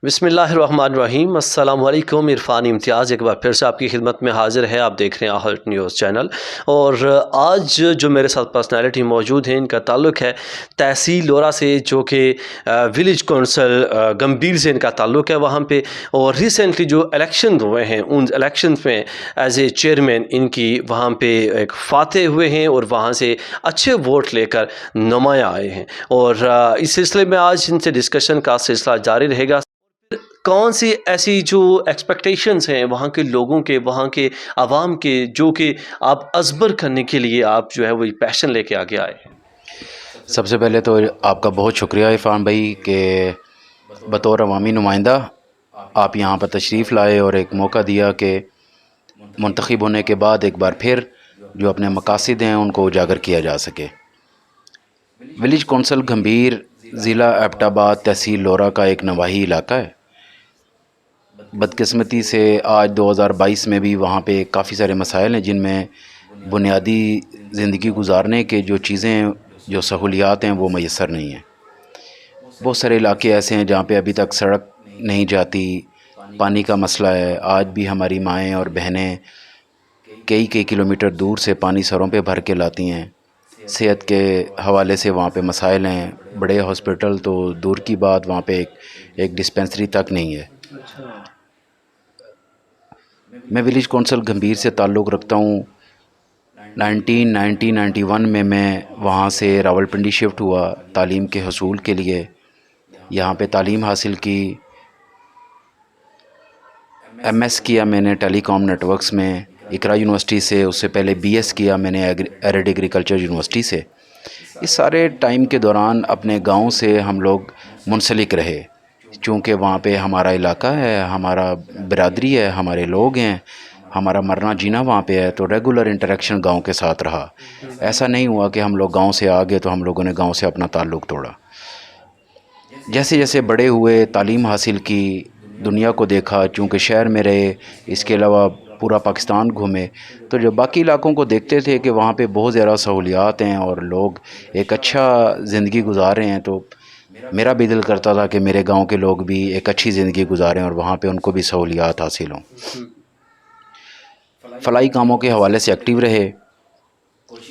بسم اللہ الرحمن الرحیم۔ السلام علیکم، عرفان امتیاز ایک بار پھر سے آپ کی خدمت میں حاضر ہے۔ آپ دیکھ رہے ہیں آہٹ نیوز چینل، اور آج جو میرے ساتھ پرسنالٹی موجود ہیں ان کا تعلق ہے تحصیل لورا سے، جو کہ ولیج کونسل گمبیر سے ان کا تعلق ہے وہاں پہ۔ اور ریسنٹلی جو الیکشن ہوئے ہیں ان الیکشن میں ایز اے چیئرمین ان کی وہاں پہ ایک فاتح ہوئے ہیں اور وہاں سے اچھے ووٹ لے کر نمایاں آئے ہیں، اور اس سلسلے میں آج ان سے ڈسکشن کا سلسلہ جاری رہے گا۔ کون سی ایسی جو ایکسپیکٹیشنز ہیں وہاں کے لوگوں کے، وہاں کے عوام کے، جو کہ آپ ازبر کرنے کے لیے آپ جو ہے وہ پیشن لے کے آگے آئے ہیں؟ سب سے پہلے تو آپ کا بہت شکریہ عرفان بھائی کہ بطور عوامی نمائندہ آپ یہاں پر تشریف لائے اور ایک موقع دیا کہ منتخب ہونے کے بعد ایک بار پھر جو اپنے مقاصد ہیں ان کو اجاگر کیا جا سکے۔ ولیج کونسل گمبیر ضلع ایبٹ آباد تحصیل لورا کا ایک نواحی علاقہ ہے۔ بدقسمتی سے آج 2022 میں بھی وہاں پہ کافی سارے مسائل ہیں جن میں بنیادی زندگی گزارنے کے جو چیزیں، جو سہولیات ہیں وہ میسر نہیں ہیں۔ بہت سارے علاقے ایسے ہیں جہاں پہ ابھی تک سڑک نہیں جاتی، پانی کا مسئلہ ہے۔ آج بھی ہماری مائیں اور بہنیں کئی کلومیٹر دور سے پانی سروں پہ بھر کے لاتی ہیں۔ صحت کے حوالے سے وہاں پہ مسائل ہیں، بڑے ہاسپٹل تو دور کی بات، وہاں پہ ایک ڈسپنسری تک نہیں ہے۔ میں ولیج کونسل گمبیر سے تعلق رکھتا ہوں۔ 1991 میں وہاں سے راولپنڈی شفٹ ہوا تعلیم کے حصول کے لیے۔ یہاں پہ تعلیم حاصل کی، ایم ایس کیا میں نے ٹیلی کام نیٹ ورکس میں اقرا یونیورسٹی سے، اس سے پہلے بی ایس کیا میں نے ایرڈ ایگریکلچر یونیورسٹی سے۔ اس سارے ٹائم کے دوران اپنے گاؤں سے ہم لوگ منسلک رہے، چونکہ وہاں پہ ہمارا علاقہ ہے، ہمارا برادری ہے، ہمارے لوگ ہیں، ہمارا مرنا جینا وہاں پہ ہے، تو ریگولر انٹریکشن گاؤں کے ساتھ رہا۔ ایسا نہیں ہوا کہ ہم لوگ گاؤں سے آ گئے تو ہم لوگوں نے گاؤں سے اپنا تعلق توڑا۔ جیسے جیسے بڑے ہوئے، تعلیم حاصل کی، دنیا کو دیکھا، چونکہ شہر میں رہے، اس کے علاوہ پورا پاکستان گھومے، تو جو باقی علاقوں کو دیکھتے تھے کہ وہاں پہ بہت زیادہ سہولیات ہیں اور لوگ ایک اچھا زندگی گزار رہے ہیں، تو میرا بھی دل کرتا تھا کہ میرے گاؤں کے لوگ بھی ایک اچھی زندگی گزاریں اور وہاں پہ ان کو بھی سہولیات حاصل ہوں۔ فلاحی کاموں کے حوالے سے ایکٹیو رہے،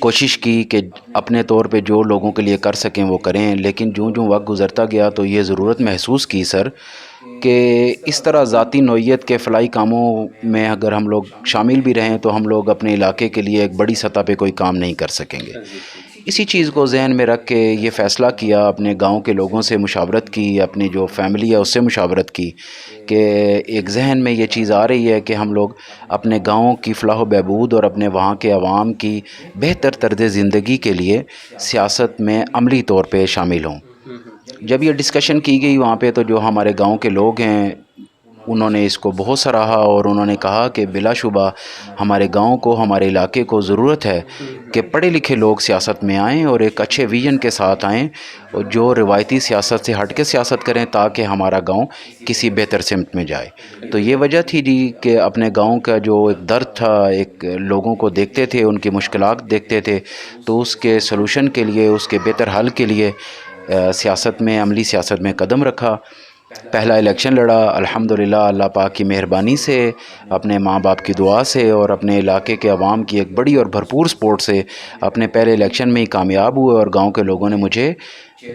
کوشش کی کہ اپنے طور پہ جو لوگوں کے لیے کر سکیں وہ کریں، لیکن جوں وقت گزرتا گیا تو یہ ضرورت محسوس کی سر کہ اس طرح ذاتی نوعیت کے فلاحی کاموں میں اگر ہم لوگ شامل بھی رہیں تو ہم لوگ اپنے علاقے کے لیے ایک بڑی سطح پہ کوئی کام نہیں کر سکیں گے۔ اسی چیز کو ذہن میں رکھ کے یہ فیصلہ کیا، اپنے گاؤں کے لوگوں سے مشاورت کی، اپنی جو فیملی ہے اس سے مشاورت کی کہ ایک ذہن میں یہ چیز آ رہی ہے کہ ہم لوگ اپنے گاؤں کی فلاح و بہبود اور اپنے وہاں کے عوام کی بہتر طرز زندگی کے لیے سیاست میں عملی طور پہ شامل ہوں۔ جب یہ ڈسکشن کی گئی وہاں پہ تو جو ہمارے گاؤں کے لوگ ہیں انہوں نے اس کو بہت سراہا، اور انہوں نے کہا کہ بلا شبہ ہمارے گاؤں کو، ہمارے علاقے کو ضرورت ہے کہ پڑھے لکھے لوگ سیاست میں آئیں اور ایک اچھے ویژن کے ساتھ آئیں، اور جو روایتی سیاست سے ہٹ کے سیاست کریں تاکہ ہمارا گاؤں کسی بہتر سمت میں جائے۔ تو یہ وجہ تھی جی کہ اپنے گاؤں کا جو ایک درد تھا، ایک لوگوں کو دیکھتے تھے، ان کی مشکلات دیکھتے تھے، تو اس کے سلوشن کے لیے، اس کے بہتر حل کے لیے سیاست میں، عملی سیاست میں قدم رکھا۔ پہلا الیکشن لڑا، الحمدللہ اللہ پاک کی مہربانی سے، اپنے ماں باپ کی دعا سے اور اپنے علاقے کے عوام کی ایک بڑی اور بھرپور سپورٹ سے اپنے پہلے الیکشن میں ہی کامیاب ہوئے، اور گاؤں کے لوگوں نے مجھے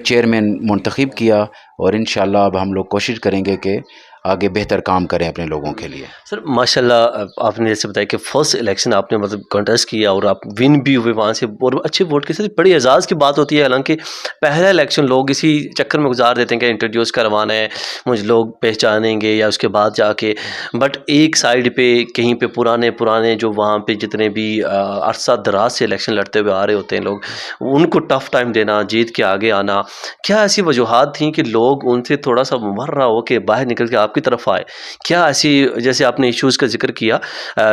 چیئرمین منتخب کیا، اور انشاءاللہ اب ہم لوگ کوشش کریں گے کہ آگے بہتر کام کریں اپنے لوگوں کے لیے۔ سر ماشاءاللہ آپ نے جیسے بتایا کہ فرسٹ الیکشن آپ نے مطلب کنٹیسٹ کیا اور آپ ون بھی ہوئے وہاں سے، اور اچھے ووٹ کے ساتھ بڑی اعزاز کی بات ہوتی ہے۔ حالانکہ پہلا الیکشن لوگ اسی چکر میں گزار دیتے ہیں کہ انٹروڈیوس کروانا ہے، مجھے لوگ پہچانیں گے، یا اس کے بعد جا کے، بٹ ایک سائڈ پہ کہیں پہ پرانے جو وہاں پہ جتنے بھی عرصہ دراز سے الیکشن لڑتے ہوئے آ رہے ہوتے ہیں لوگ، ان کو ٹف ٹائم دینا، جیت کے آگے آنا، کیا ایسی وجوہات تھیں کہ لوگ ان سے تھوڑا سا مر رہا ہو کہ باہر نکل کے آپ کی طرف آئے؟ کیا ایسی، جیسے آپ نے ایشوز کا ذکر کیا،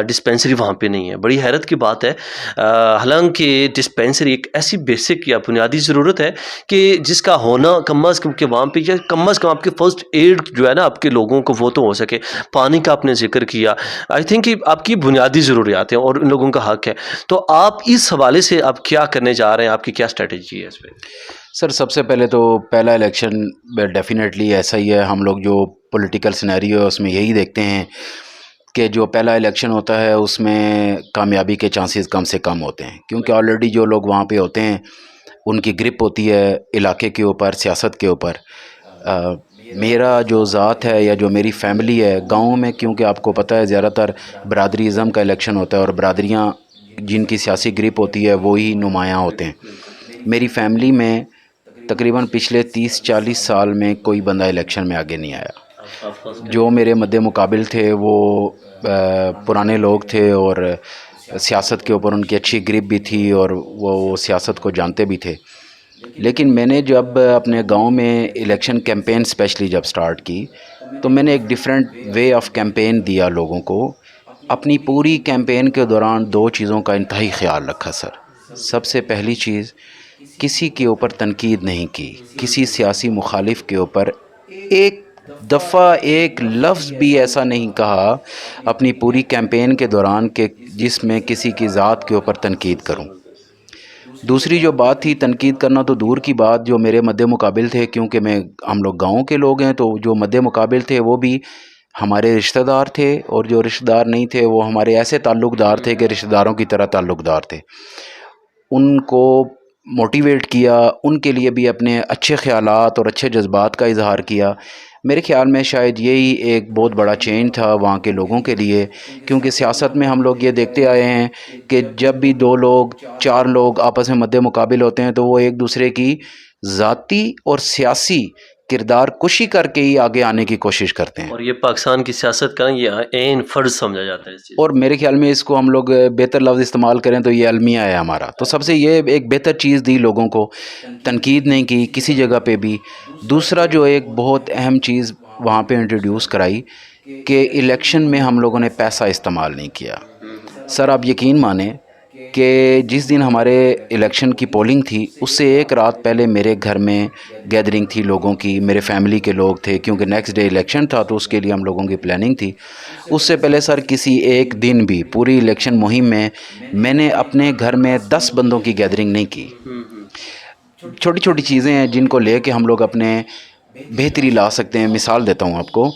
ڈسپینسری وہاں پہ نہیں ہے، بڑی حیرت کی بات ہے۔ حالانکہ ڈسپینسری ایک ایسی بیسک یا بنیادی ضرورت ہے کہ جس کا ہونا کم از کم کہ وہاں پہ، یا کم از کم آپ کے فرسٹ ایڈ جو ہے نا آپ کے لوگوں کو وہ تو ہو سکے۔ پانی کا آپ نے ذکر کیا، آئی تھنک کہ آپ کی بنیادی ضروریات ہیں اور ان لوگوں کا حق ہے۔ تو آپ اس حوالے سے آپ کیا کرنے جا رہے ہیں، آپ کی کیا اسٹریٹجی ہے اس پہ؟ سر سب سے پہلے تو پہلا الیکشن ڈیفینیٹلی ایسا ہی ہے، ہم لوگ جو پولیٹیکل سینیریو ہے اس میں یہی دیکھتے ہیں کہ جو پہلا الیکشن ہوتا ہے اس میں کامیابی کے چانسز کم سے کم ہوتے ہیں، کیونکہ آلریڈی جو لوگ وہاں پہ ہوتے ہیں ان کی گرپ ہوتی ہے علاقے کے اوپر، سیاست کے اوپر۔ میرا جو ذات ہے یا جو میری فیملی ہے گاؤں میں، کیونکہ آپ کو پتہ ہے زیادہ تر برادری ازم کا الیکشن ہوتا ہے اور برادریاں جن کی سیاسی گرپ ہوتی ہے وہی نمایاں ہوتے ہیں۔ میری فیملی میں تقریباً پچھلے 30-40 سال میں کوئی بندہ الیکشن میں آگے نہیں آیا۔ جو میرے مد مقابل تھے وہ پرانے لوگ تھے اور سیاست کے اوپر ان کی اچھی گرپ بھی تھی اور وہ سیاست کو جانتے بھی تھے، لیکن میں نے جب اپنے گاؤں میں الیکشن کیمپین اسپیشلی جب سٹارٹ کی تو میں نے ایک ڈیفرنٹ وے آف کیمپین دیا لوگوں کو۔ اپنی پوری کیمپین کے دوران 2 چیزوں کا انتہائی خیال رکھا سر۔ سب سے پہلی چیز، کسی کے اوپر تنقید نہیں کی، کسی سیاسی مخالف کے اوپر ایک دفعہ ایک لفظ بھی ایسا نہیں کہا اپنی پوری کیمپین کے دوران کہ جس میں کسی کی ذات کے اوپر تنقید کروں۔ دوسری جو بات تھی، تنقید کرنا تو دور کی بات، جو میرے مد مقابل تھے، کیونکہ ہم لوگ گاؤں کے لوگ ہیں تو جو مد مقابل تھے وہ بھی ہمارے رشتہ دار تھے، اور جو رشتہ دار نہیں تھے وہ ہمارے ایسے تعلق دار تھے کہ رشتہ داروں کی طرح تعلق دار تھے۔ ان کو موٹیویٹ کیا، ان کے لیے بھی اپنے اچھے خیالات اور اچھے جذبات کا اظہار کیا۔ میرے خیال میں شاید یہی ایک بہت بڑا چینج تھا وہاں کے لوگوں کے لیے، کیونکہ سیاست میں ہم لوگ یہ دیکھتے آئے ہیں کہ جب بھی 2 لوگ 4 لوگ آپس میں مد مقابل ہوتے ہیں تو وہ ایک دوسرے کی ذاتی اور سیاسی کردار کشی کر کے ہی آگے آنے کی کوشش کرتے ہیں، اور یہ پاکستان کی سیاست کا یہ عین فرض سمجھا جاتا ہے اس چیز۔ اور میرے خیال میں اس کو ہم لوگ بہتر لفظ استعمال کریں تو یہ المیہ ہے ہمارا۔ تو سب سے یہ ایک بہتر چیز دی لوگوں کو، تنقید نہیں کی کسی جگہ پہ بھی۔ دوسرا جو ایک بہت اہم چیز وہاں پہ انٹروڈیوس کرائی کہ الیکشن میں ہم لوگوں نے پیسہ استعمال نہیں کیا۔ سر آپ یقین مانیں کہ جس دن ہمارے الیکشن کی پولنگ تھی اس سے ایک رات پہلے میرے گھر میں گیدرنگ تھی لوگوں کی، میرے فیملی کے لوگ تھے، کیونکہ نیکسٹ ڈے الیکشن تھا تو اس کے لیے ہم لوگوں کی پلاننگ تھی۔ اس سے پہلے سر کسی ایک دن بھی پوری الیکشن مہم میں نے اپنے گھر میں 10 بندوں کی گیدرنگ نہیں کی۔ چھوٹی چھوٹی چیزیں ہیں جن کو لے کے ہم لوگ اپنے بہتری لا سکتے ہیں۔ مثال دیتا ہوں آپ کو،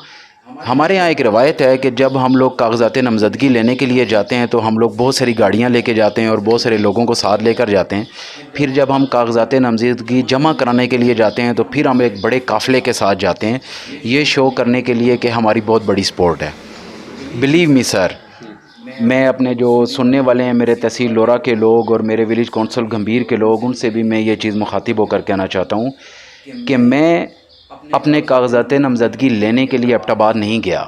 ہمارے یہاں ایک روایت ہے کہ جب ہم لوگ کاغذات نامزدگی لینے کے لیے جاتے ہیں تو ہم لوگ بہت ساری گاڑیاں لے کے جاتے ہیں اور بہت سارے لوگوں کو ساتھ لے کر جاتے ہیں۔ پھر جب ہم کاغذات نامزدگی جمع کرانے کے لیے جاتے ہیں تو پھر ہم ایک بڑے قافلے کے ساتھ جاتے ہیں، یہ شو کرنے کے لیے کہ ہماری بہت بڑی سپورٹ ہے۔ بلیو می سر، میں اپنے جو سننے والے ہیں میرے تحصیل لورا کے لوگ اور میرے ولیج کونسل گھمبیر کے لوگ، ان سے بھی میں یہ چیز مخاطب ہو کر کہنا چاہتا ہوں کہ میں اپنے کاغذات نامزدگی لینے کے لیے ایبٹ آباد نہیں گیا۔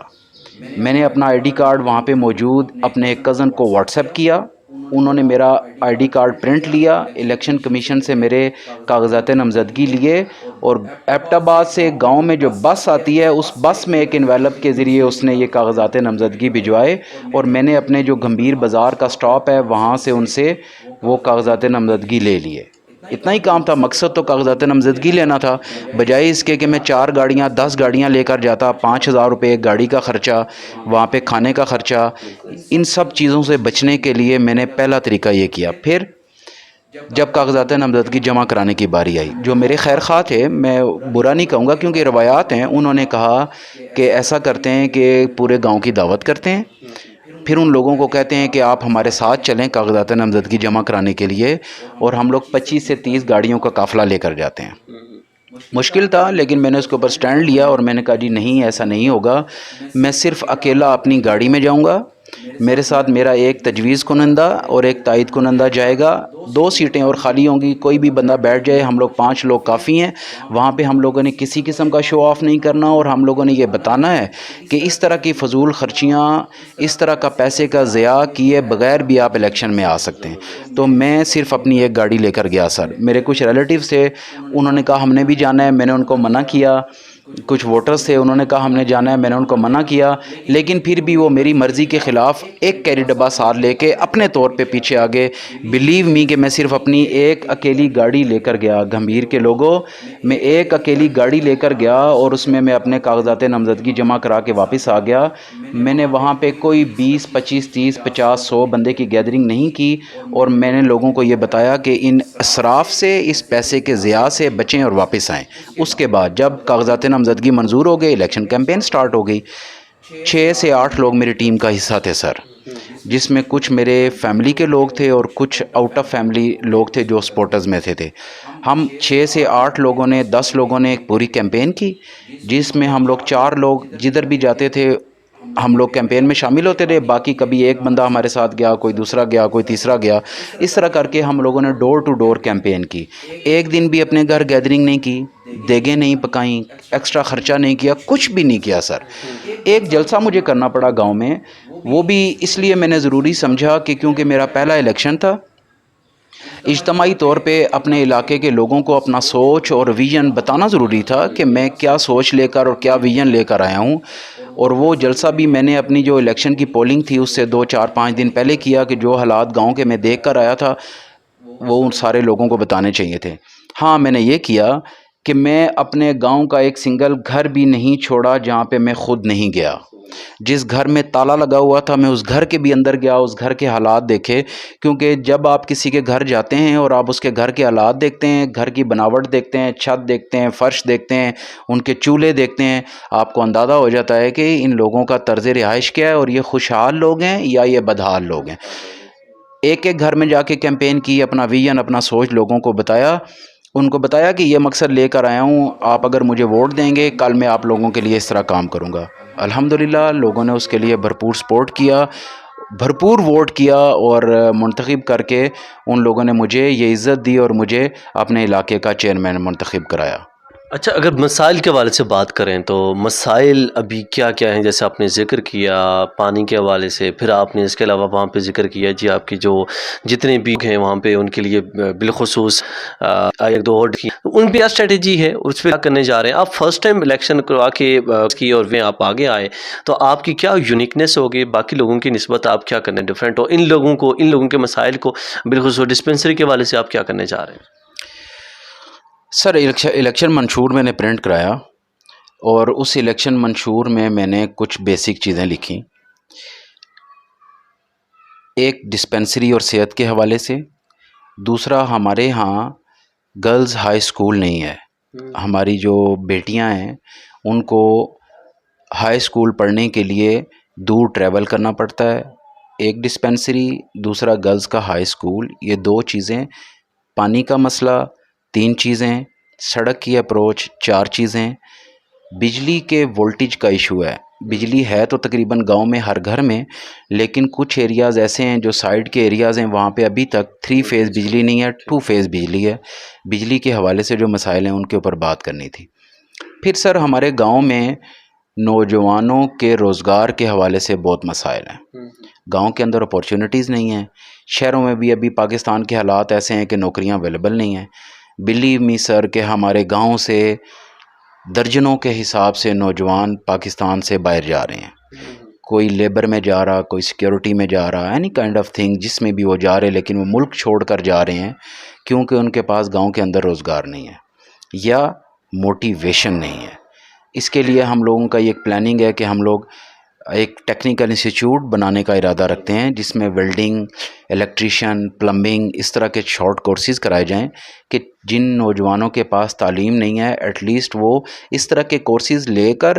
میں نے اپنا ID کارڈ وہاں پہ موجود اپنے ایک کزن کو واٹس ایپ کیا، انہوں نے میرا ID کارڈ پرنٹ لیا، الیکشن کمیشن سے میرے کاغذات نامزدگی لیے، اور ایبٹ آباد سے گاؤں میں جو بس آتی ہے اس بس میں ایک انویلپ کے ذریعے اس نے یہ کاغذات نامزدگی بھجوائے، اور میں نے اپنے جو گھمبیر بازار کا سٹاپ ہے وہاں سے ان سے وہ کاغذات نامزدگی لے لیے۔ اتنا ہی کام تھا، مقصد تو کاغذات نامزدگی لینا تھا، بجائے اس کے کہ میں 4 گاڑیاں 10 گاڑیاں لے کر جاتا، 5000 روپے ایک گاڑی کا خرچہ، وہاں پہ کھانے کا خرچہ۔ ان سب چیزوں سے بچنے کے لیے میں نے پہلا طریقہ یہ کیا۔ پھر جب کاغذات نامزدگی جمع کرانے کی باری آئی، جو میرے خیر خواہ تھے، میں برا نہیں کہوں گا کیونکہ روایات ہیں، انہوں نے کہا کہ ایسا کرتے ہیں کہ پورے گاؤں کی دعوت کرتے ہیں، پھر ان لوگوں کو کہتے ہیں کہ آپ ہمارے ساتھ چلیں کاغذات نامزدگی جمع کرانے کے لیے، اور ہم لوگ 25 سے 30 گاڑیوں کا قافلہ لے کر جاتے ہیں۔ مشکل تھا لیکن میں نے اس کے اوپر سٹینڈ لیا اور میں نے کہا جی نہیں، ایسا نہیں ہوگا، میں صرف اکیلا اپنی گاڑی میں جاؤں گا، میرے ساتھ میرا ایک تجویز کنندہ اور ایک تائید کنندہ جائے گا، 2 سیٹیں اور خالی ہوں گی، کوئی بھی بندہ بیٹھ جائے، ہم لوگ 5 لوگ کافی ہیں۔ وہاں پہ ہم لوگوں نے کسی قسم کا شو آف نہیں کرنا، اور ہم لوگوں نے یہ بتانا ہے کہ اس طرح کی فضول خرچیاں، اس طرح کا پیسے کا ضیاع کیے بغیر بھی آپ الیکشن میں آ سکتے ہیں۔ تو میں صرف اپنی ایک گاڑی لے کر گیا سر۔ میرے کچھ ریلیٹیوز تھے، انہوں نے کہا ہم نے بھی جانا ہے، میں نے ان کو منع کیا کچھ ووٹرز تھے، انہوں نے کہا ہم نے جانا ہے، میں نے ان کو منع کیا، لیکن پھر بھی وہ میری مرضی کے خلاف ایک کیری ڈبہ ساتھ لے کے اپنے طور پہ پیچھے آگے. بلیو می کہ میں صرف اپنی ایک اکیلی گاڑی لے کر گیا. گھمبیر کے لوگوں، میں ایک اکیلی گاڑی لے کر گیا اور اس میں اپنے کاغذات نامزدگی جمع کرا کے واپس آ گیا. میں نے وہاں پہ کوئی 20 25 30 50 100 بندے کی گیدرنگ نہیں کی، اور میں نے لوگوں کو یہ بتایا کہ ان اسراف سے، اس پیسے کے ضیاع سے بچیں اور واپس آئیں. اس کے بعد جب کاغذات نامزدگی منظور ہو گئے، الیکشن کیمپین سٹارٹ ہو گئی. 6 سے 8 لوگ میری ٹیم کا حصہ تھے سر، جس میں کچھ میرے فیملی کے لوگ تھے اور کچھ آؤٹ آف فیملی لوگ تھے جو سپورٹرز میں تھے. ہم 6 سے 8 لوگوں نے، 10 لوگوں نے ایک پوری کیمپین کی، جس میں ہم لوگ 4 لوگ جدھر بھی جاتے تھے ہم لوگ کیمپین میں شامل ہوتے رہے. باقی کبھی ایک بندہ ہمارے ساتھ گیا، کوئی دوسرا گیا، کوئی تیسرا گیا. اس طرح کر کے ہم لوگوں نے ڈور ٹو ڈور کیمپین کی. ایک دن بھی اپنے گھر گیدرنگ نہیں کی، دیگیں نہیں پکائیں، ایکسٹرا خرچہ نہیں کیا، کچھ بھی نہیں کیا سر. ایک جلسہ مجھے کرنا پڑا گاؤں میں، وہ بھی اس لیے میں نے ضروری سمجھا کہ کیونکہ میرا پہلا الیکشن تھا. اجتماعی طور پہ اپنے علاقے کے لوگوں کو اپنا سوچ اور ویژن بتانا ضروری تھا کہ میں کیا سوچ لے کر اور کیا ویژن لے کر آیا ہوں. اور وہ جلسہ بھی میں نے اپنی جو الیکشن کی پولنگ تھی اس سے 2 4 5 دن پہلے کیا، کہ جو حالات گاؤں کے میں دیکھ کر آیا تھا وہ ان سارے لوگوں کو بتانے چاہیے تھے. ہاں، میں نے یہ کیا کہ میں اپنے گاؤں کا ایک سنگل گھر بھی نہیں چھوڑا جہاں پہ میں خود نہیں گیا. جس گھر میں تالا لگا ہوا تھا میں اس گھر کے بھی اندر گیا، اس گھر کے حالات دیکھے. کیونکہ جب آپ کسی کے گھر جاتے ہیں اور آپ اس کے گھر کے حالات دیکھتے ہیں، گھر کی بناوٹ دیکھتے ہیں، چھت دیکھتے ہیں، فرش دیکھتے ہیں، ان کے چولہے دیکھتے ہیں، آپ کو اندازہ ہو جاتا ہے کہ ان لوگوں کا طرز رہائش کیا ہے، اور یہ خوشحال لوگ ہیں یا یہ بدحال لوگ ہیں. ایک ایک گھر میں جا کے کیمپین کی، اپنا ویژن، اپنا سوچ لوگوں کو بتایا. ان کو بتایا کہ یہ مقصد لے کر آیا ہوں، آپ اگر مجھے ووٹ دیں گے کل میں آپ لوگوں کے لیے اس طرح کام کروں گا. الحمدللہ لوگوں نے اس کے لیے بھرپور سپورٹ کیا، بھرپور ووٹ کیا، اور منتخب کر کے ان لوگوں نے مجھے یہ عزت دی اور مجھے اپنے علاقے کا چیئرمین منتخب کرایا. اچھا، اگر مسائل کے حوالے سے بات کریں تو مسائل ابھی کیا کیا ہیں؟ جیسے آپ نے ذکر کیا پانی کے حوالے سے، پھر آپ نے اس کے علاوہ وہاں پہ ذکر کیا جی آپ کی جو جتنے بھی ہیں وہاں پہ ان کے لیے بالخصوص ایک دو اور کی ان پہ کیا اسٹریٹجی ہے، اس پہ کیا کرنے جا رہے ہیں؟ آپ فرسٹ ٹائم الیکشن کروا کے کی اور وہ آپ آگے آئے تو آپ کی کیا یونیکنیس ہوگی باقی لوگوں کی نسبت؟ آپ کیا کرنے ڈفرینٹ ہو ان لوگوں کے مسائل کو بالخصوص ڈسپنسری کے حوالے سے آپ کیا کرنے جا رہے ہیں؟ سر، الیکشن منشور میں نے پرنٹ کرایا، اور اس الیکشن منشور میں نے کچھ بیسک چیزیں لکھی. ایک ڈسپنسری اور صحت کے حوالے سے، دوسرا ہمارے ہاں گرلز ہائی اسکول نہیں ہے. ہماری جو بیٹیاں ہیں ان کو ہائی اسکول پڑھنے کے لیے دور ٹریول کرنا پڑتا ہے. ایک ڈسپنسری، دوسرا گرلز کا ہائی اسکول، یہ 2 چیزیں. پانی کا مسئلہ 3 چیزیں، سڑک کی اپروچ 4 چیزیں. بجلی کے وولٹیج کا ایشو ہے. بجلی ہے تو تقریباً گاؤں میں ہر گھر میں، لیکن کچھ ایریاز ایسے ہیں جو سائڈ کے ایریاز ہیں وہاں پہ ابھی تک 3 فیز بجلی نہیں ہے، 2 فیز بجلی ہے. بجلی کے حوالے سے جو مسائل ہیں ان کے اوپر بات کرنی تھی. پھر سر ہمارے گاؤں میں نوجوانوں کے روزگار کے حوالے سے بہت مسائل ہیں. گاؤں کے اندر اپورچونیٹیز نہیں ہیں. شہروں میں بھی ابھی پاکستان کے حالات ایسے ہیں کہ نوکریاں اویلیبل نہیں ہیں. بلیو می سر کہ ہمارے گاؤں سے درجنوں کے حساب سے نوجوان پاکستان سے باہر جا رہے ہیں. کوئی لیبر میں جا رہا، کوئی سیکیورٹی میں جا رہا، اینی کائنڈ آف تھنگ جس میں بھی وہ جا رہے، لیکن وہ ملک چھوڑ کر جا رہے ہیں کیونکہ ان کے پاس گاؤں کے اندر روزگار نہیں ہے یا موٹیویشن نہیں ہے. اس کے لیے ہم لوگوں کا یہ پلاننگ ہے کہ ہم لوگ ایک ٹیکنیکل انسٹیٹیوٹ بنانے کا ارادہ رکھتے ہیں جس میں ویلڈنگ، الیکٹریشین، پلمبنگ، اس طرح کے شارٹ کورسز کرائے جائیں کہ جن نوجوانوں کے پاس تعلیم نہیں ہے ایٹ لیسٹ وہ اس طرح کے کورسز لے کر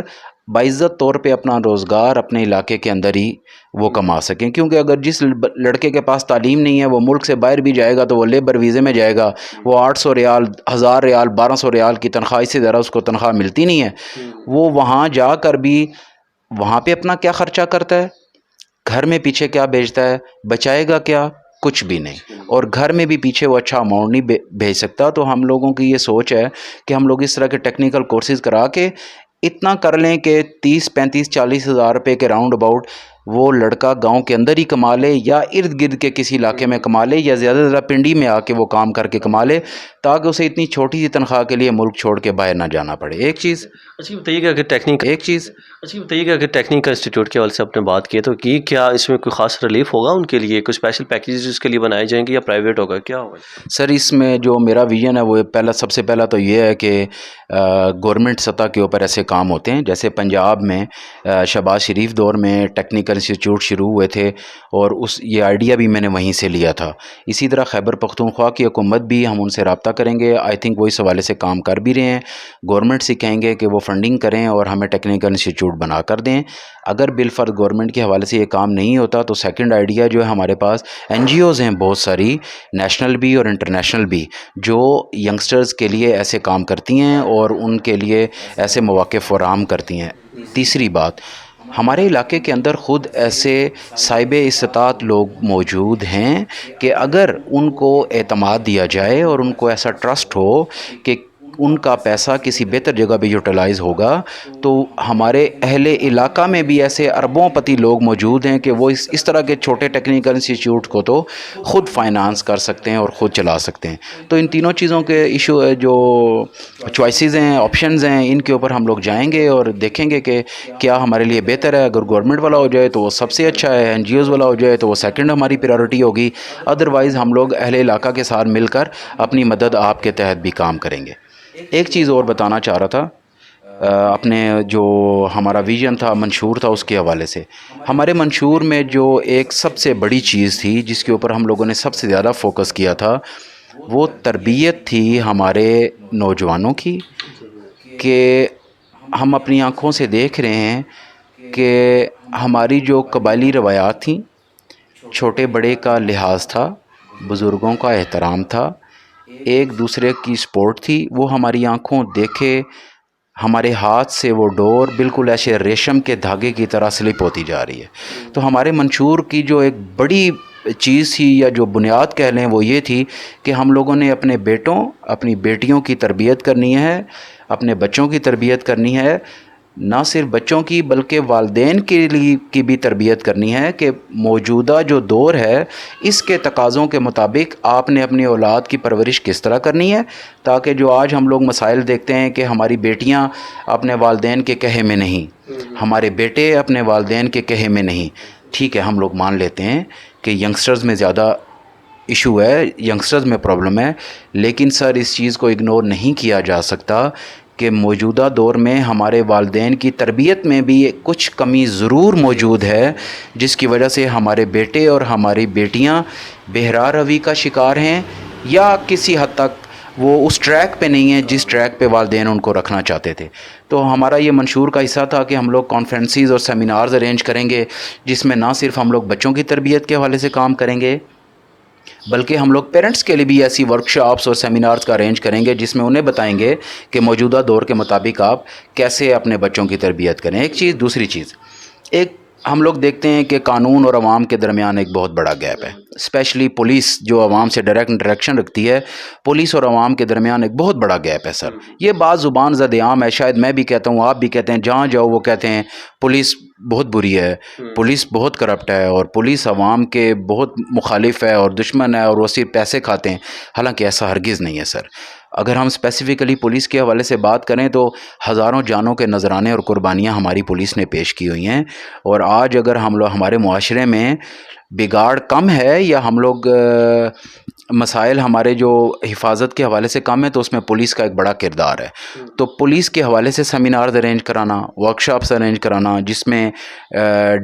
باعزت طور پہ اپنا روزگار اپنے علاقے کے اندر ہی وہ کما سکیں. کیونکہ اگر جس لڑکے کے پاس تعلیم نہیں ہے وہ ملک سے باہر بھی جائے گا تو وہ لیبر ویزے میں جائے گا، وہ 800 ریال، 1000 ریال، 1200 ریال کی تنخواہ، اس سے زیادہ اس کو تنخواہ ملتی نہیں ہے. وہ وہاں جا کر بھی وہاں پہ اپنا کیا خرچہ کرتا ہے، گھر میں پیچھے کیا بھیجتا ہے، بچائے گا کیا؟ کچھ بھی نہیں. اور گھر میں بھی پیچھے وہ اچھا اماؤنٹ نہیں بھیج سکتا. تو ہم لوگوں کی یہ سوچ ہے کہ ہم لوگ اس طرح کے ٹیکنیکل کورسز کرا کے اتنا کر لیں کہ 30 35 40 ہزار روپے کے راؤنڈ اباؤٹ وہ لڑکا گاؤں کے اندر ہی کما لے یا ارد گرد کے کسی علاقے میں کما لے یا زیادہ سے زیادہ پنڈی میں آ کے وہ کام کر کے کما لے، تاکہ اسے اتنی چھوٹی سی تنخواہ کے لیے ملک چھوڑ کے باہر نہ جانا پڑے. ایک چیز اچھا بتائیے گا کہ ٹیکنیکل ایک چیز اچھا بتائیے گا کہ ٹیکنیکل انسٹیٹیوٹ کے حوالے سے آپ نے بات کی ہے، تو یہ کیا اس میں کوئی خاص ریلیف ہوگا ان کے لیے، کوئی اسپیشل پیکیجز اس کے لیے بنائے جائیں گے یا پرائیویٹ ہوگا، کیا ہوگا؟ سر اس میں جو میرا ویژن ہے وہ سب سے پہلا تو یہ ہے کہ گورنمنٹ سطح کے اوپر ایسے کام ہوتے ہیں. جیسے پنجاب میں شہباز شریف دور میں ٹیکنیکل انسٹیٹیوٹ شروع ہوئے تھے اور یہ آئیڈیا بھی میں نے وہیں سے لیا تھا. اسی طرح خیبر پختونخوا کی حکومت بھی ہم ان سے رابطہ کریں گے. آئی تھنک وہ اس حوالے سے کام کر بھی رہے ہیں. گورنمنٹ سے کہیں گے کہ وہ فنڈنگ کریں اور ہمیں ٹیکنیکل انسٹیٹیوٹ بنا کر دیں. اگر بالفرض گورنمنٹ کے حوالے سے یہ کام نہیں ہوتا تو سیکنڈ آئیڈیا جو ہے ہمارے پاس این جی اوز ہیں بہت ساری، نیشنل بھی اور انٹرنیشنل بھی، جو ینگسٹرز کے لیے ایسے کام کرتی ہیں اور ان کے لیے ایسے مواقع فراہم کرتی ہیں. تیسری بات، ہمارے علاقے کے اندر خود ایسے صاحب استطاعت لوگ موجود ہیں کہ اگر ان کو اعتماد دیا جائے اور ان کو ایسا ٹرسٹ ہو کہ ان کا پیسہ کسی بہتر جگہ پہ یوٹیلائز ہوگا، تو ہمارے اہل علاقہ میں بھی ایسے اربوں پتی لوگ موجود ہیں کہ وہ اس طرح کے چھوٹے ٹیکنیکل انسٹیٹیوٹ کو تو خود فائنانس کر سکتے ہیں اور خود چلا سکتے ہیں. تو ان تینوں چیزوں کے ایشو جو چوائسیز ہیں، آپشنز ہیں، ان کے اوپر ہم لوگ جائیں گے اور دیکھیں گے کہ کیا ہمارے لیے بہتر ہے. اگر گورنمنٹ والا ہو جائے تو وہ سب سے اچھا ہے، این جی اوز والا ہو جائے تو وہ سیکنڈ ہماری پریورٹی ہوگی. ادروائز ہم لوگ اہل علاقہ کے ساتھ مل کر اپنی مدد آپ کے تحت بھی کام کریں گے. ایک چیز اور بتانا چاہ رہا تھا، اپنے جو ہمارا ویژن تھا، منشور تھا، اس کے حوالے سے. ہمارے منشور میں جو ایک سب سے بڑی چیز تھی جس کے اوپر ہم لوگوں نے سب سے زیادہ فوکس کیا تھا، وہ تربیت تھی ہمارے نوجوانوں کی. کہ ہم اپنی آنکھوں سے دیکھ رہے ہیں کہ ہماری جو قبائلی روایات تھیں، چھوٹے بڑے کا لحاظ تھا، بزرگوں کا احترام تھا، ایک دوسرے کی سپورٹ تھی، وہ ہماری آنکھوں دیکھے ہمارے ہاتھ سے وہ ڈور بالکل ایسے ریشم کے دھاگے کی طرح سلپ ہوتی جا رہی ہے. تو ہمارے منشور کی جو ایک بڑی چیز تھی یا جو بنیاد کہہ لیں وہ یہ تھی کہ ہم لوگوں نے اپنے بیٹوں اپنی بیٹیوں کی تربیت کرنی ہے، اپنے بچوں کی تربیت کرنی ہے. نہ صرف بچوں کی بلکہ والدین کے لیے کی بھی تربیت کرنی ہے کہ موجودہ جو دور ہے اس کے تقاضوں کے مطابق آپ نے اپنی اولاد کی پرورش کس طرح کرنی ہے، تاکہ جو آج ہم لوگ مسائل دیکھتے ہیں کہ ہماری بیٹیاں اپنے والدین کے کہے میں نہیں، ہمارے بیٹے اپنے والدین کے کہے میں نہیں. ٹھیک ہے، ہم لوگ مان لیتے ہیں کہ ینگسٹرز میں زیادہ ایشو ہے، ینگسٹرز میں پرابلم ہے، لیکن سر اس چیز کو اگنور نہیں کیا جا سکتا کہ موجودہ دور میں ہمارے والدین کی تربیت میں بھی کچھ کمی ضرور موجود ہے، جس کی وجہ سے ہمارے بیٹے اور ہماری بیٹیاں بہرا روی کا شکار ہیں یا کسی حد تک وہ اس ٹریک پہ نہیں ہیں جس ٹریک پہ والدین ان کو رکھنا چاہتے تھے. تو ہمارا یہ منشور کا حصہ تھا کہ ہم لوگ کانفرنسز اور سیمینارز ارینج کریں گے، جس میں نہ صرف ہم لوگ بچوں کی تربیت کے حوالے سے کام کریں گے بلکہ ہم لوگ پیرنٹس کے لیے بھی ایسی ورکشاپس اور سیمینارز کا ارینج کریں گے جس میں انہیں بتائیں گے کہ موجودہ دور کے مطابق آپ کیسے اپنے بچوں کی تربیت کریں. ایک چیز. دوسری چیز، ایک ہم لوگ دیکھتے ہیں کہ قانون اور عوام کے درمیان ایک بہت بڑا گیپ ہے. اسپیشلی پولیس جو عوام سے ڈائریکٹ انٹریکشن رکھتی ہے، پولیس اور عوام کے درمیان ایک بہت بڑا گیپ ہے سر. یہ بات زبان زد عام ہے، شاید میں بھی کہتا ہوں، آپ بھی کہتے ہیں، جہاں جاؤ وہ کہتے ہیں پولیس بہت بری ہے، پولیس بہت کرپٹ ہے اور پولیس عوام کے بہت مخالف ہے اور دشمن ہے اور وہ صرف پیسے کھاتے ہیں. حالانکہ ایسا ہرگز نہیں ہے سر. اگر ہم اسپیسیفکلی پولیس کے حوالے سے بات کریں تو ہزاروں جانوں کے نذرانے اور قربانیاں ہماری پولیس نے پیش کی ہوئی ہیں. اور آج اگر ہم لوگ ہمارے معاشرے میں بگاڑ کم ہے یا ہم لوگ مسائل ہمارے جو حفاظت کے حوالے سے کم ہے تو اس میں پولیس کا ایک بڑا کردار ہے. تو پولیس کے حوالے سے سیمینارز ارینج کرانا، ورکشاپس ارینج کرانا، جس میں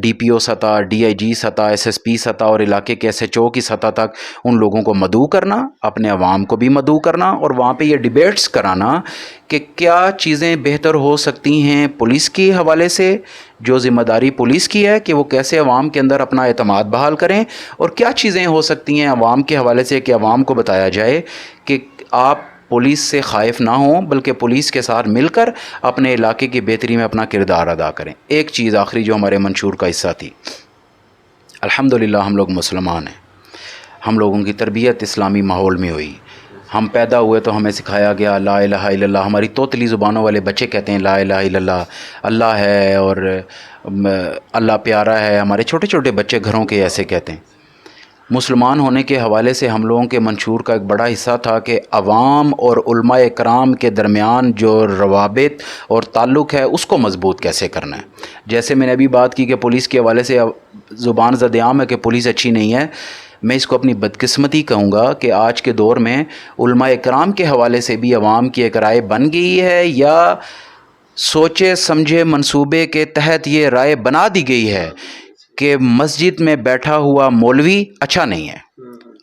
ڈی پی او سطح، ڈی آئی جی سطح، ایس ایس پی سطح اور علاقے کے ایس ایچ او کی سطح تک ان لوگوں کو مدعو کرنا، اپنے عوام کو بھی مدعو کرنا اور وہاں پہ یہ ڈیبیٹس کرانا کہ کیا چیزیں بہتر ہو سکتی ہیں پولیس کے حوالے سے، جو ذمہ داری پولیس کی ہے کہ وہ کیسے عوام کے اندر اپنا اعتماد بحال کریں، اور کیا چیزیں ہو سکتی ہیں عوام کے حوالے سے کہ عوام کو بتایا جائے کہ آپ پولیس سے خائف نہ ہوں بلکہ پولیس کے ساتھ مل کر اپنے علاقے کی بہتری میں اپنا کردار ادا کریں. ایک چیز آخری جو ہمارے منشور کا حصہ تھی، الحمدللہ ہم لوگ مسلمان ہیں، ہم لوگوں کی تربیت اسلامی ماحول میں ہوئی، ہم پیدا ہوئے تو ہمیں سکھایا گیا لا الہ الا اللہ. ہماری توتلی زبانوں والے بچے کہتے ہیں لا الہ الا اللہ, اللہ ہے اور اللہ پیارا ہے. ہمارے چھوٹے چھوٹے بچے گھروں کے ایسے کہتے ہیں. مسلمان ہونے کے حوالے سے ہم لوگوں کے منشور کا ایک بڑا حصہ تھا کہ عوام اور علماء کرام کے درمیان جو روابط اور تعلق ہے اس کو مضبوط کیسے کرنا ہے. جیسے میں نے ابھی بات کی کہ پولیس کے حوالے سے زبان زد عام ہے کہ پولیس اچھی نہیں ہے. میں اس کو اپنی بدقسمتی کہوں گا کہ آج کے دور میں علماء کرام کے حوالے سے بھی عوام کی ایک رائے بن گئی ہے یا سوچے سمجھے منصوبے کے تحت یہ رائے بنا دی گئی ہے کہ مسجد میں بیٹھا ہوا مولوی اچھا نہیں ہے.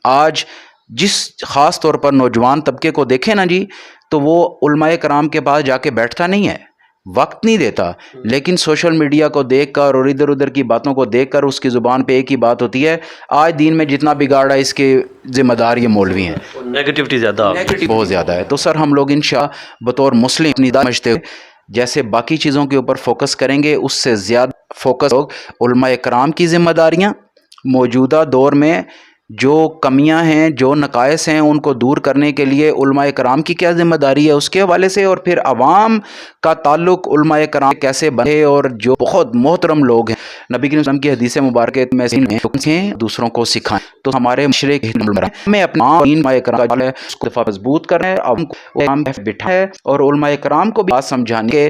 آج جس خاص طور پر نوجوان طبقے کو دیکھیں نا جی, تو وہ علماء کرام کے پاس جا کے بیٹھتا نہیں ہے, وقت نہیں دیتا, لیکن سوشل میڈیا کو دیکھ کر اور ادھر ادھر کی باتوں کو دیکھ کر اس کی زبان پہ ایک ہی بات ہوتی ہے, آج دین میں جتنا بگاڑا اس کے ذمہ دار یہ مولوی ہیں. نیگیٹیوٹی زیادہ, نیگیٹو بہت زیادہ ہے. تو سر ہم لوگ انشاءاللہ بطور مسلم اپنی سمجھتے ہوئے جیسے باقی چیزوں کے اوپر فوکس کریں گے, اس سے زیادہ فوکس علماء کرام کی ذمہ داریاں, موجودہ دور میں جو کمیاں ہیں جو نقائص ہیں ان کو دور کرنے کے لیے علماء کرام کی کیا ذمہ داری ہے اس کے حوالے سے, اور پھر عوام کا تعلق علماء کرام کیسے بنے. اور جو بہت محترم لوگ ہیں, نبی کریم صلی اللہ علیہ وسلم کی حدیث مبارکہ میں دوسروں کو سکھائیں. تو ہمارے مشرق ہمیں اپنا علماء کرام اس کو مضبوط کرنا ہے, بٹھا ہے اور علماء کرام کو بھی بات سمجھانے کے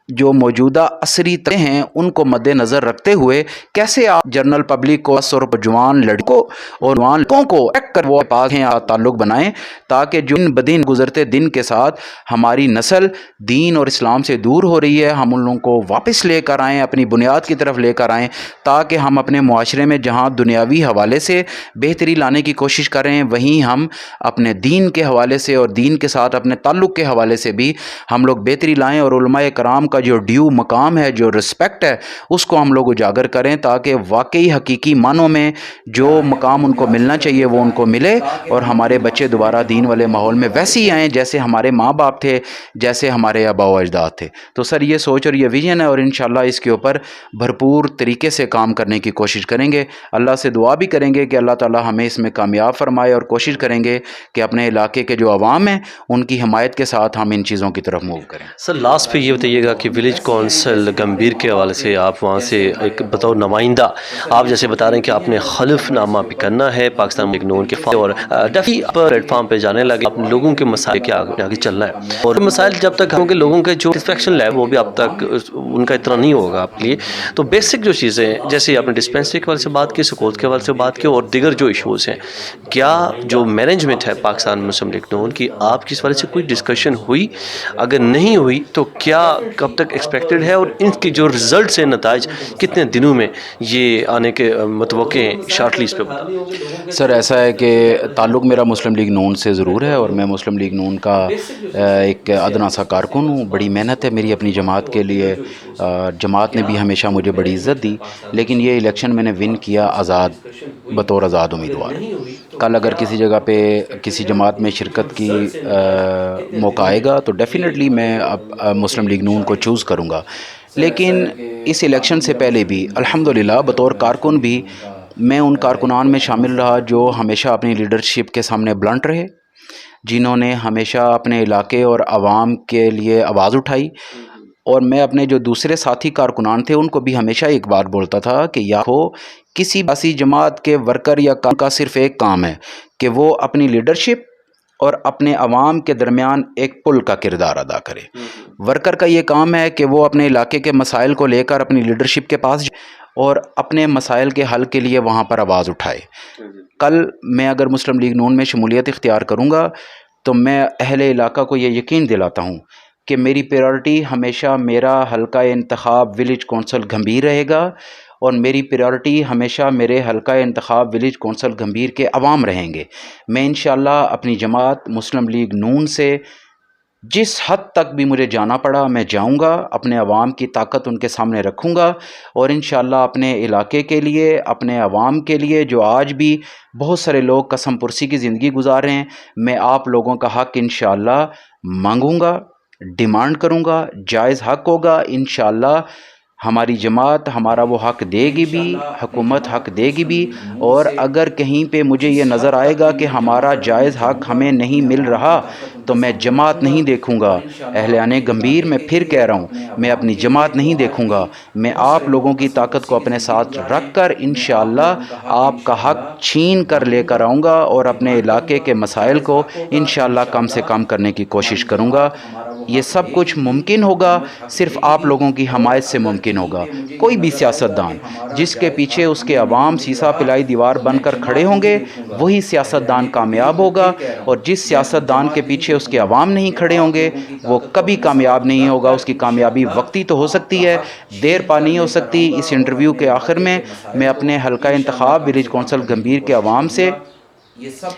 جو موجودہ عصری طرح ہیں ان کو مد نظر رکھتے ہوئے کیسے آپ جنرل پبلک کو اور جوان لڑکوں اور جوان لڑکوں کو ایک کر وہ پاس ہیں تعلق بنائیں, تاکہ جو بدین گزرتے دن کے ساتھ ہماری نسل دین اور اسلام سے دور ہو رہی ہے, ہم ان لوگوں کو واپس لے کر آئیں, اپنی بنیاد کی طرف لے کر آئیں, تاکہ ہم اپنے معاشرے میں جہاں دنیاوی حوالے سے بہتری لانے کی کوشش کریں, وہیں ہم اپنے دین کے حوالے سے اور دین کے ساتھ اپنے تعلق کے حوالے سے بھی ہم لوگ بہتری لائیں, اور علماء کرام کا جو ڈیو مقام ہے, جو رسپیکٹ ہے, اس کو ہم لوگ اجاگر کریں, تاکہ واقعی حقیقی معنوں میں جو مقام ان کو ملنا چاہیے وہ ان کو ملے, اور ہمارے بچے دوبارہ دین والے ماحول میں ویسے ہی آئیں جیسے ہمارے ماں باپ تھے, جیسے ہمارے آباء و اجداد تھے. تو سر یہ سوچ اور یہ ویژن ہے, اور انشاءاللہ اس کے اوپر بھرپور طریقے سے کام کرنے کی کوشش کریں گے. اللہ سے دعا بھی کریں گے کہ اللہ تعالی ہمیں اس میں کامیاب فرمائے, اور کوشش کریں گے کہ اپنے علاقے کے جو عوام ہیں ان کی حمایت کے ساتھ ہم ان چیزوں کی طرف موو کریں. سر لاسٹ پہ یہ بتائیے گا کہ ولیج کونسل گمبیر کے حوالے سے آپ وہاں سے ایک بطور نمائندہ, آپ جیسے بتا رہے ہیں کہ آپ نے حلف نامہ بھی کرنا ہے پاکستان مسلم لیگ نون کے اور ڈیفی پلیٹ فارم پہ جانے لگے, آپ لوگوں کے مسائل کے آگے چلنا ہے, اور مسائل جب تک ہوں گے لوگوں کے جو سیٹسفیکشن ہے وہ بھی اب تک ان کا اتنا نہیں ہوگا آپ کے لیے. تو بیسک جو چیزیں جیسے آپ نے ڈسپینسری کے حوالے سے بات کی, سکولز کے حوالے سے بات کی, اور دیگر جو ایشوز ہیں, کیا جو مینجمنٹ ہے پاکستان مسلم لیگ نون کی, آپ کی اس والے سے کوئی ڈسکشن ہوئی؟ اگر نہیں ہوئی تو کیا کب تک ایکسپیکٹڈ ہے, اور ان کی جو رزلٹس ہیں نتائج کتنے دنوں میں یہ آنے کے متوقع ہیں؟ شارٹلی اس پہ بتا. سر ایسا ہے کہ تعلق میرا مسلم لیگ نون سے ضرور ہے, اور میں مسلم لیگ نون کا ایک ادنا سا کارکن ہوں. بڑی محنت ہے میری اپنی جماعت کے لیے, جماعت نے بھی ہمیشہ مجھے بڑی عزت دی, لیکن یہ الیکشن میں نے ون کیا آزاد, بطور آزاد امیدوار. کل اگر کسی جگہ پہ کسی جماعت میں شرکت کی موقع آئے گا تو ڈیفینیٹلی میں اب مسلم لیگ نون کو چوز کروں گا. لیکن اس الیکشن سے پہلے بھی الحمدللہ بطور کارکن بھی میں ان کارکنان میں شامل رہا جو ہمیشہ اپنی لیڈرشپ کے سامنے بلنٹ رہے, جنہوں نے ہمیشہ اپنے علاقے اور عوام کے لیے آواز اٹھائی. اور میں اپنے جو دوسرے ساتھی کارکنان تھے ان کو بھی ہمیشہ ایک بات بولتا تھا کہ یا ہو کسی باسی جماعت کے ورکر یا کام کا صرف ایک کام ہے کہ وہ اپنی لیڈرشپ اور اپنے عوام کے درمیان ایک پل کا کردار ادا کرے. ورکر کا یہ کام ہے کہ وہ اپنے علاقے کے مسائل کو لے کر اپنی لیڈرشپ کے پاس اور اپنے مسائل کے حل کے لیے وہاں پر آواز اٹھائے. کل میں اگر مسلم لیگ نون میں شمولیت اختیار کروں گا تو میں اہل علاقہ کو یہ یقین دلاتا ہوں کہ میری پریورٹی ہمیشہ میرا حلقہ انتخاب ولیج کونسل گھمبیر رہے گا, اور میری پریورٹی ہمیشہ میرے حلقہ انتخاب ولیج کونسل گھمبیر کے عوام رہیں گے. میں انشاءاللہ اپنی جماعت مسلم لیگ نون سے جس حد تک بھی مجھے جانا پڑا میں جاؤں گا, اپنے عوام کی طاقت ان کے سامنے رکھوں گا, اور انشاءاللہ اپنے علاقے کے لیے, اپنے عوام کے لیے جو آج بھی بہت سارے لوگ قسم پرسی کی زندگی گزار رہے ہیں, میں آپ لوگوں کا حق انشاءاللہ مانگوں گا, ڈیمانڈ کروں گا, جائز حق ہوگا انشاءاللہ. ہماری جماعت ہمارا وہ حق دے گی بھی، حکومت حق دے گی بھی، اور اگر کہیں پہ مجھے یہ نظر آئے گا کہ ہمارا جائز حق ہمیں نہیں مل رہا تو میں جماعت نہیں دیکھوں گا۔ اہلیان گمبھیر میں پھر کہہ رہا ہوں، میں اپنی جماعت نہیں دیکھوں گا، میں آپ لوگوں کی طاقت کو اپنے ساتھ رکھ کر انشاءاللہ آپ کا حق چھین کر لے کر آؤں گا اور اپنے علاقے کے مسائل کو انشاءاللہ کم سے کم کرنے کی کوشش کروں گا۔ یہ سب کچھ ممکن ہوگا صرف آپ لوگوں کی حمایت سے ممکن ہوگا۔ کوئی بھی سیاستدان جس کے پیچھے اس کے عوام سیسا پلائی دیوار بن کر کھڑے ہوں گے وہی سیاستدان کامیاب ہوگا، اور جس سیاستدان کے پیچھے اس کے عوام نہیں کھڑے ہوں گے وہ کبھی کامیاب نہیں ہوگا۔ اس کی کامیابی وقتی تو ہو سکتی ہے، دیر پا نہیں ہو سکتی۔ اس انٹرویو کے آخر میں اپنے حلقہ انتخاب ولیج کونسل گمبھیر کے عوام سے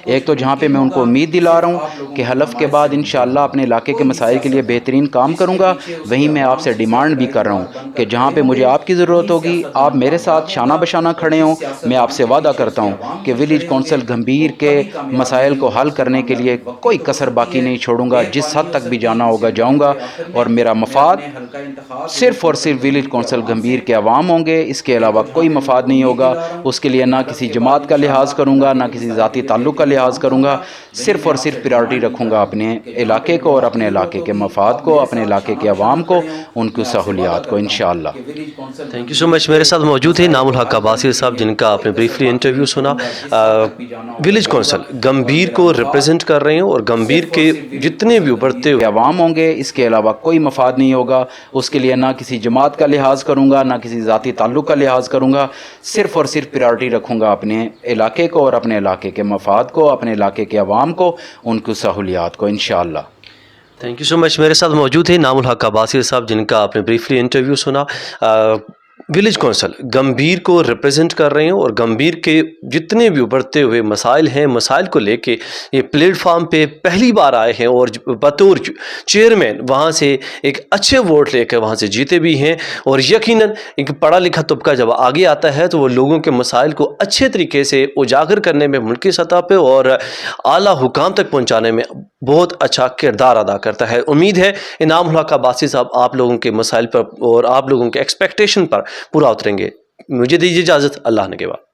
ایک تو جہاں پہ میں ان کو امید دلا رہا ہوں کہ حلف کے بعد انشاءاللہ اپنے علاقے کے مسائل کے لیے بہترین کام کروں گا، وہیں میں آپ سے ڈیمانڈ بھی کر رہا ہوں کہ جہاں پہ مجھے آپ کی ضرورت ہوگی آپ میرے ساتھ شانہ بشانہ کھڑے ہوں۔ میں آپ سے وعدہ کرتا ہوں کہ ولیج کونسل گمبھیر کے مسائل کو حل کرنے کے لیے کوئی کسر باقی نہیں چھوڑوں گا، جس حد تک بھی جانا ہوگا جاؤں گا، اور میرا مفاد صرف اور صرف ولیج کونسل گمبھیر کے عوام ہوں گے، اس کے علاوہ کوئی مفاد نہیں ہوگا۔ اس کے لیے نہ کسی جماعت کا لحاظ کروں گا، نہ کسی ذاتی تعلق کا لحاظ کروں گا، صرف اور صرف پریورٹی رکھوں گا اپنے علاقے کو اور اپنے علاقے کے مفاد کو، اپنے علاقے کے عوام کو، ان کی سہولیات کو انشاءاللہ۔ تھینک یو سو مچ۔ میرے ساتھ موجود ہیں نام الحق عباسی صاحب جن کا آپ نے بریفلی انٹرویو سنا۔ ولیج کونسل گمبھیر کو ریپرزینٹ کر رہے ہیں اور گمبھیر کے جتنے بھی ابھرتے ہوئے عوام ہوں گے، اس کے علاوہ کوئی مفاد نہیں ہوگا۔ اس کے لیے نہ کسی جماعت کا لحاظ کروں گا، نہ کسی ذاتی تعلق کا لحاظ کروں گا، صرف اور صرف پریورٹی رکھوں گا اپنے علاقے کو اور اپنے علاقے کے مفاد کو، اپنے علاقے کے عوام کو، ان کی سہولیات کو انشاءاللہ۔ تھینک یو سو مچ۔ میرے ساتھ موجود ہیں نام الحق عباسی صاحب جن کا آپ نے بریفلی انٹرویو سنا۔ ولیج کونسل گمبھیر کو ریپرزینٹ کر رہے ہیں اور گمبھیر کے جتنے بھی ابھرتے ہوئے مسائل ہیں، مسائل کو لے کے یہ پلیٹ فارم پہ پہلی بار آئے ہیں اور بطور چیئرمین وہاں سے ایک اچھے ووٹ لے کر وہاں سے جیتے بھی ہیں، اور یقیناً ایک پڑھا لکھا طبقہ جب آگے آتا ہے تو وہ لوگوں کے مسائل کو اچھے طریقے سے اجاگر کرنے میں ملکی سطح پہ اور اعلیٰ حکام تک پہنچانے میں بہت اچھا کردار ادا کرتا ہے۔ امید ہے انعام الحق عباسی صاحب آپ لوگوں کے مسائل پر اور آپ لوگوں کے ایکسپیکٹیشن پر پورا اتریں گے۔ مجھے دیجیے اجازت، اللہ نگہبان۔